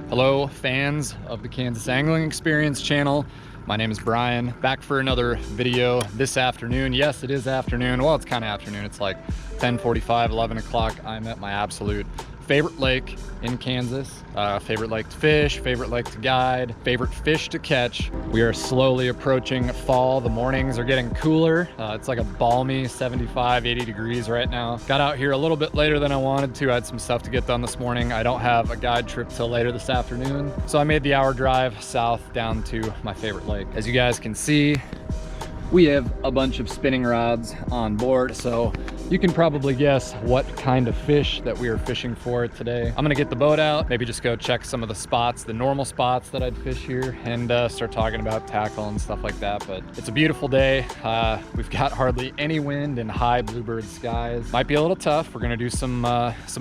Hello, fans of the Kansas Angling Experience channel. My name is Brian, back for another video this afternoon. Yes, it is afternoon. Well, it's kind of afternoon. It's like 10:45, 11 o'clock. I'm at my absolute favorite lake in Kansas. Favorite lake to fish, favorite lake to guide, favorite fish to catch. We are slowly approaching fall. The mornings are getting cooler. It's like a balmy 75, 80 degrees right now. Got out here a little bit later than I wanted to. I had some stuff to get done this morning. I don't have a guide trip till later this afternoon. So I made the hour drive south down to my favorite lake. As you guys can see, we have a bunch of spinning rods on board, so you can probably guess what kind of fish that we are fishing for today. I'm gonna get the boat out, maybe just go check some of the spots, the normal spots that I'd fish here, and start talking about tackle and stuff like that. But it's a beautiful day. We've got hardly any wind and high bluebird skies. Might be a little tough. We're gonna do some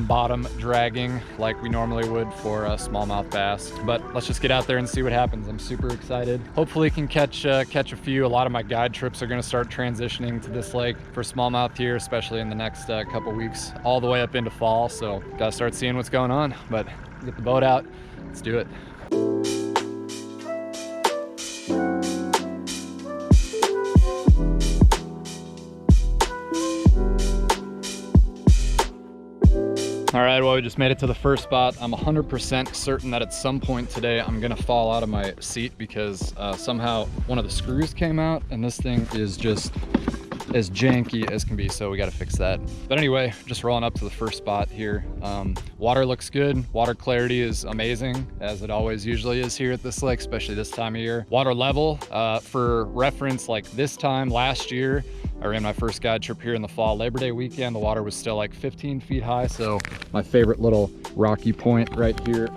bottom dragging like we normally would for smallmouth bass, but let's just get out there and see what happens. I'm super excited. Hopefully can catch a few. A lot of my guide trips are gonna start transitioning to this lake for smallmouth here, especially in the next couple weeks, all the way up into fall. So gotta start seeing what's going on, but get the boat out, let's do it. All right, well, we just made it to the first spot. I'm 100% certain that at some point today I'm gonna fall out of my seat because somehow one of the screws came out and this thing is just as janky as can be, so we got to fix that. But anyway, just rolling up to the first spot here. Water looks good. Water clarity is amazing, as it always usually is here at this lake, especially this time of year. Water level, for reference, like this time last year, I ran my first guide trip here in the fall, Labor Day weekend. The water was still like 15 feet high, so my favorite little rocky point right here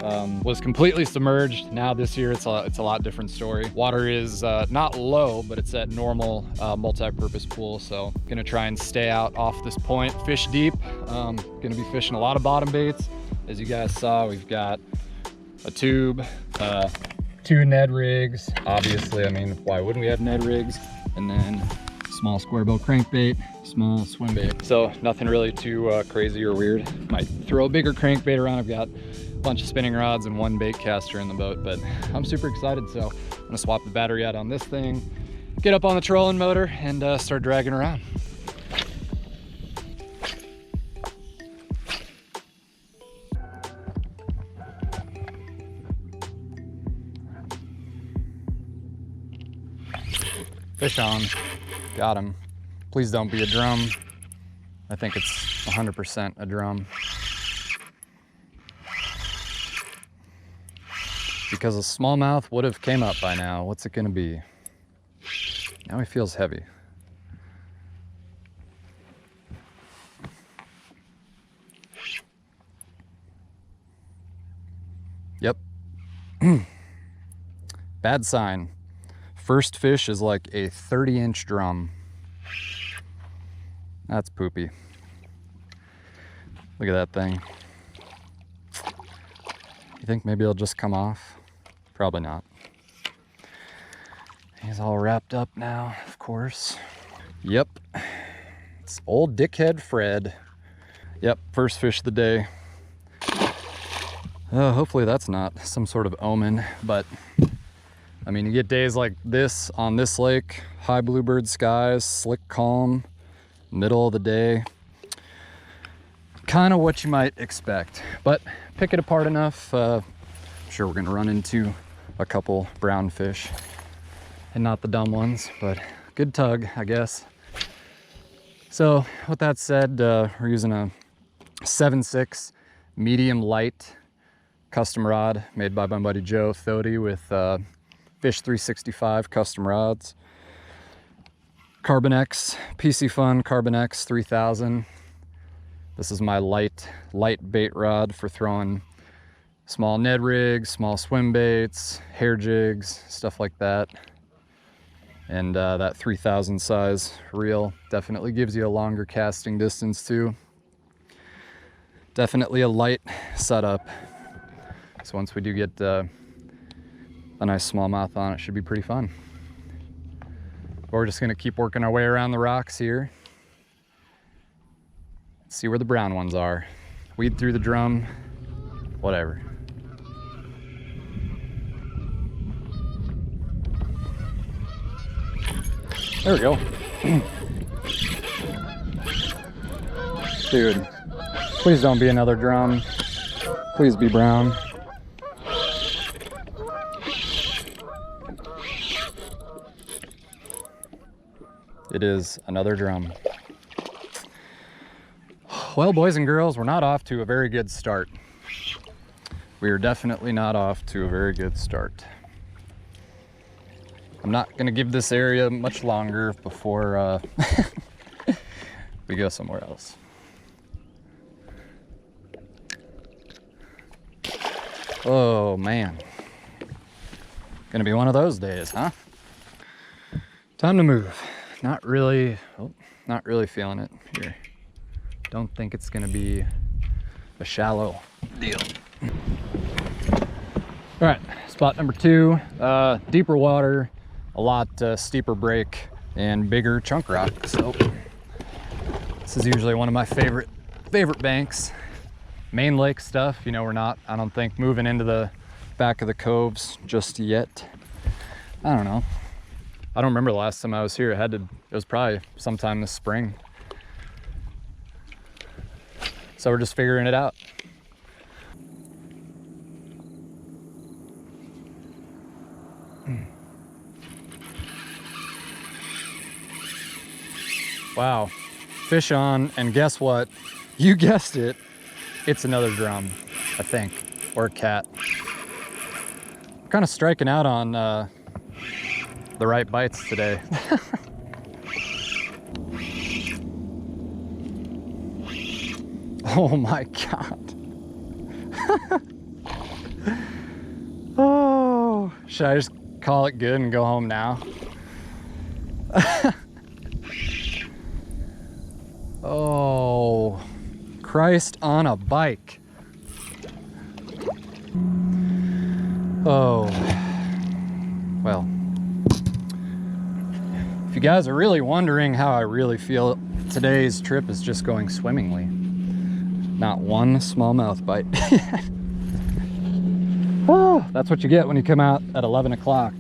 was completely submerged. Now this year it's a lot different story. Water is not low, but it's at normal multi-purpose pool, so gonna try and stay out off this point, fish deep. Gonna be fishing a lot of bottom baits. As you guys saw, we've got a tube, 2 Ned rigs, obviously. I mean, why wouldn't we have Ned rigs? And then small square bill crankbait, small swim bait. So nothing really too crazy or weird. Might throw a bigger crankbait around. I've got a bunch of spinning rods and 1 bait caster in the boat, but I'm super excited. So I'm gonna swap the battery out on this thing, get up on the trolling motor, and start dragging around. Fish on. Got him. Please don't be a drum. I think it's 100% a drum. Because a smallmouth would have came up by now. What's it gonna be? Now he feels heavy. Yep. Bad sign. First fish is like a 30-inch drum. That's poopy. Look at that thing. You think maybe it'll just come off? Probably not. He's all wrapped up now, of course. Yep. It's old dickhead Fred. Yep, first fish of the day. Hopefully that's not some sort of omen, but I mean, you get days like this on this lake, high bluebird skies, slick calm, middle of the day. Kind of what you might expect, but pick it apart enough. I'm sure we're gonna run into a couple brown fish and not the dumb ones, but good tug, I guess. So with that said, we're using a 7.6 medium light custom rod made by my buddy Joe Thody with Fish 365 custom rods. Carbon X, PC Fun Carbon X 3000. This is my light bait rod for throwing small Ned rigs, small swim baits, hair jigs, stuff like that. And that 3000 size reel definitely gives you a longer casting distance too. Definitely a light setup. So once we do get a nice smallmouth on, it should be pretty fun. But we're just gonna keep working our way around the rocks here. See where the brown ones are. Weed through the drum, whatever. There we go. Dude, please don't be another drum. Please be brown. It is another drum. Well, boys and girls, we're not off to a very good start. We are definitely not off to a very good start. I'm not gonna give this area much longer before we go somewhere else. Oh man, gonna be one of those days, huh? Time to move. Not really feeling it here. Don't think it's gonna be a shallow deal. All right, spot number 2, deeper water, a lot steeper break and bigger chunk rock. So this is usually one of my favorite banks. Main lake stuff, you know, we're not, I don't think, moving into the back of the coves just yet. I don't know. I don't remember the last time I was here. It was probably sometime this spring. So we're just figuring it out. Wow, fish on, and guess what? You guessed it, it's another drum, I think, or a cat. I'm kind of striking out on the right bites today. Oh my God. Oh, should I just call it good and go home now? Oh, Christ on a bike. Oh, well, if you guys are really wondering how I really feel, today's trip is just going swimmingly. Not one smallmouth bite. Oh, that's what you get when you come out at 11 o'clock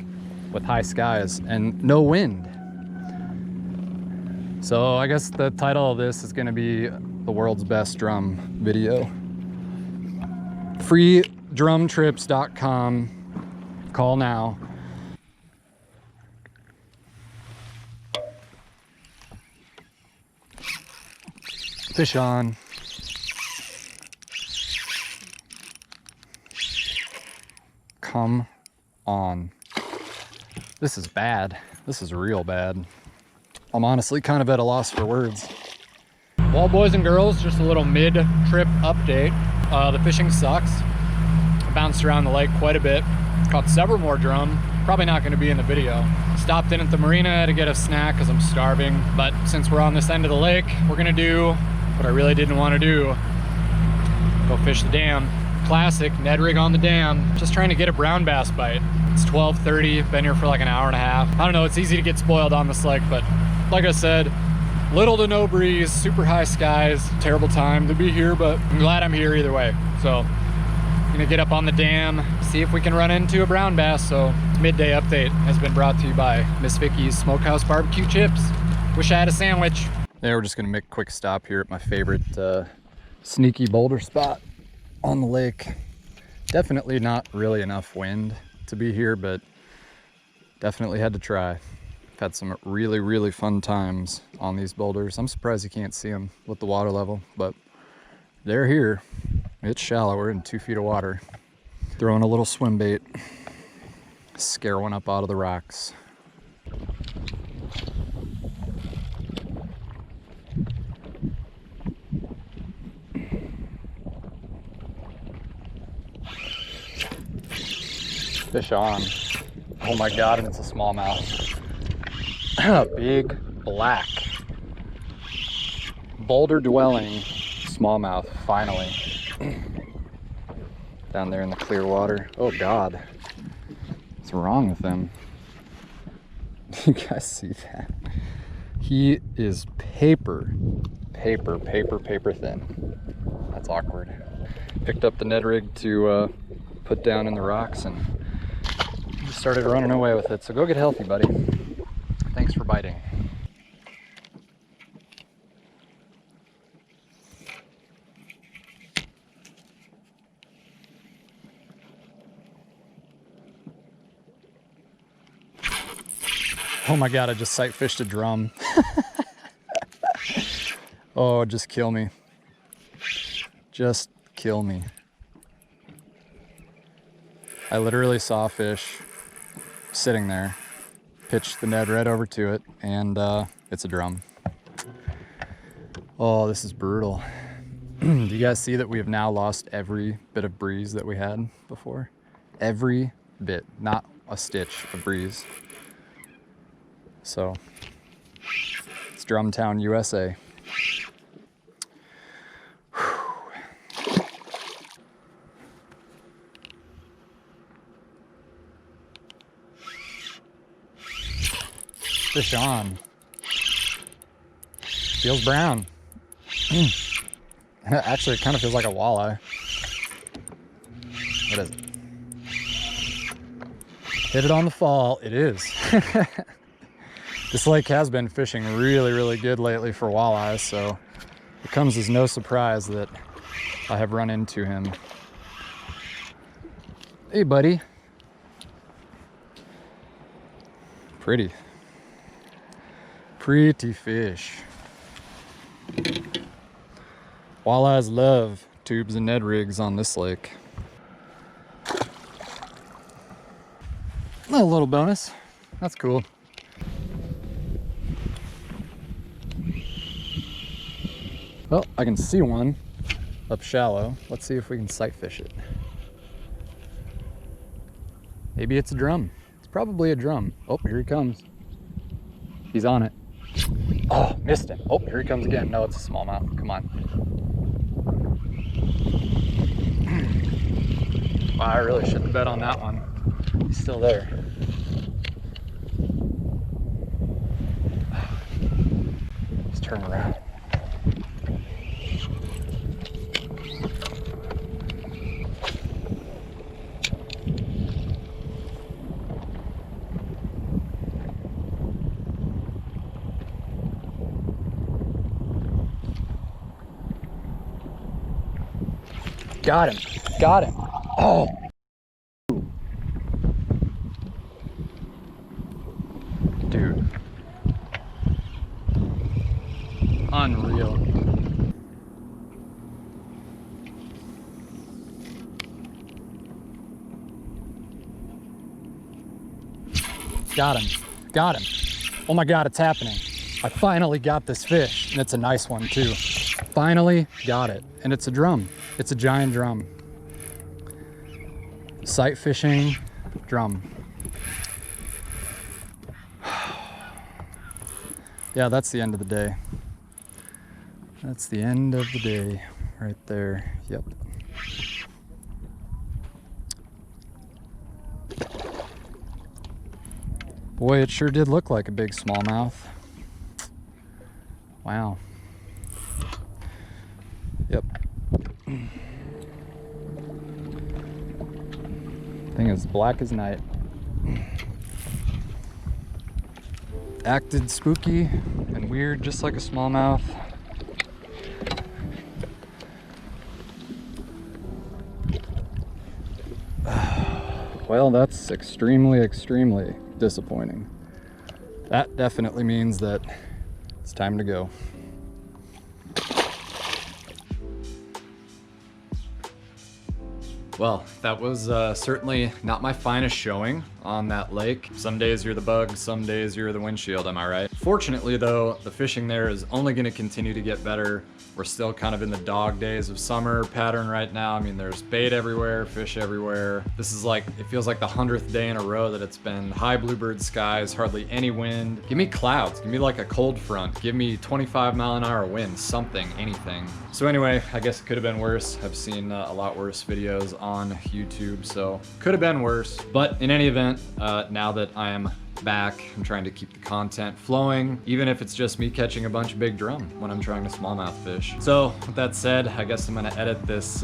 with high skies and no wind. So I guess the title of this is gonna be the world's best drum video. Freedrumtrips.com, call now. Fish on. Come on. This is bad. This is real bad. I'm honestly kind of at a loss for words. Well, boys and girls, just a little mid-trip update. The fishing sucks. I bounced around the lake quite a bit. Caught several more drum. Probably not going to be in the video. Stopped in at the marina to get a snack because I'm starving. But since we're on this end of the lake, we're going to do what I really didn't want to do. Go fish the dam. Classic Ned rig on the dam. Just trying to get a brown bass bite. It's 12:30, been here for like an hour and a half. I don't know, it's easy to get spoiled on this lake, but like I said, little to no breeze, super high skies, terrible time to be here, but I'm glad I'm here either way. So I'm gonna get up on the dam, see if we can run into a brown bass. So midday update has been brought to you by Miss Vicky's Smokehouse Barbecue Chips. Wish I had a sandwich. Yeah, we're just gonna make a quick stop here at my favorite sneaky boulder spot on the lake. Definitely not really enough wind to be here, but definitely had to try. I've had some really fun times on these boulders. I'm surprised you can't see them with the water level, but they're here. It's shallow, we're in 2 feet of water. Throwing a little swim bait, scare one up out of the rocks. Fish on. Oh my God, and it's a smallmouth. Big black boulder dwelling smallmouth, finally. Down there in the clear water. Oh God, what's wrong with him? You guys see that? He is paper thin. That's awkward. Picked up the Ned rig to put down in the rocks and just started running away with it. So go get healthy, buddy. Thanks for biting. Oh my God, I just sight fished a drum. Oh, just kill me. Just kill me. I literally saw a fish sitting there, pitched the Ned right over to it, and it's a drum. Oh, this is brutal. Do you guys see that we have now lost every bit of breeze that we had before? Every bit, not a stitch of breeze. So, it's Drumtown, USA. Fish on. Feels brown. Actually, it kind of feels like a walleye. What is it? Hit it on the fall. It is. This lake has been fishing really, really good lately for walleyes, so it comes as no surprise that I have run into him. Hey, buddy. Pretty. Pretty fish. Walleyes love tubes and Ned rigs on this lake. A little bonus. That's cool. Well, I can see one up shallow. Let's see if we can sight fish it. Maybe it's a drum. It's probably a drum. Oh, here he comes. He's on it. Oh, missed him. Oh, here he comes again. No, it's a smallmouth. Come on. Wow, I really shouldn't have bet on that one. He's still there. Let's turn around. Got him. Got him. Oh. Dude. Unreal. Got him. Got him. Oh my God, it's happening. I finally got this fish, and it's a nice one too. Finally got it, and it's a drum. It's a giant drum. Sight fishing drum. Yeah, that's the end of the day. That's the end of the day right there. Yep. Boy, it sure did look like a big smallmouth. Wow. Yep. Thing is black as night. Acted spooky and weird, just like a smallmouth. Well, that's extremely, extremely disappointing. That definitely means that it's time to go. Well, that was certainly not my finest showing on that lake. Some days you're the bug, some days you're the windshield, am I right? Fortunately though, the fishing there is only gonna continue to get better. We're still kind of in the dog days of summer pattern right now. I mean, there's bait everywhere, fish everywhere. This is like, it feels like the 100th day in a row that it's been high bluebird skies, hardly any wind. Give me clouds, give me like a cold front, give me 25-mile-an-hour wind, something, anything. So anyway, I guess it could have been worse. I've seen a lot worse videos on YouTube, so could have been worse. But in any event, now that I am back, I'm trying to keep the content flowing, even if it's just me catching a bunch of big drum when I'm trying to smallmouth fish. So with that said, I guess I'm gonna edit this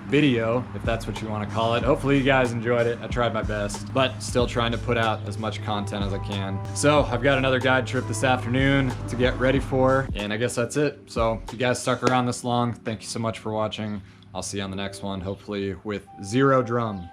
video, if that's what you want to call it. Hopefully you guys enjoyed it. I tried my best, but still trying to put out as much content as I can. So I've got another guide trip this afternoon to get ready for, and I guess that's it. So if you guys stuck around this long, thank you so much for watching. I'll see you on the next one, hopefully with 0 drum.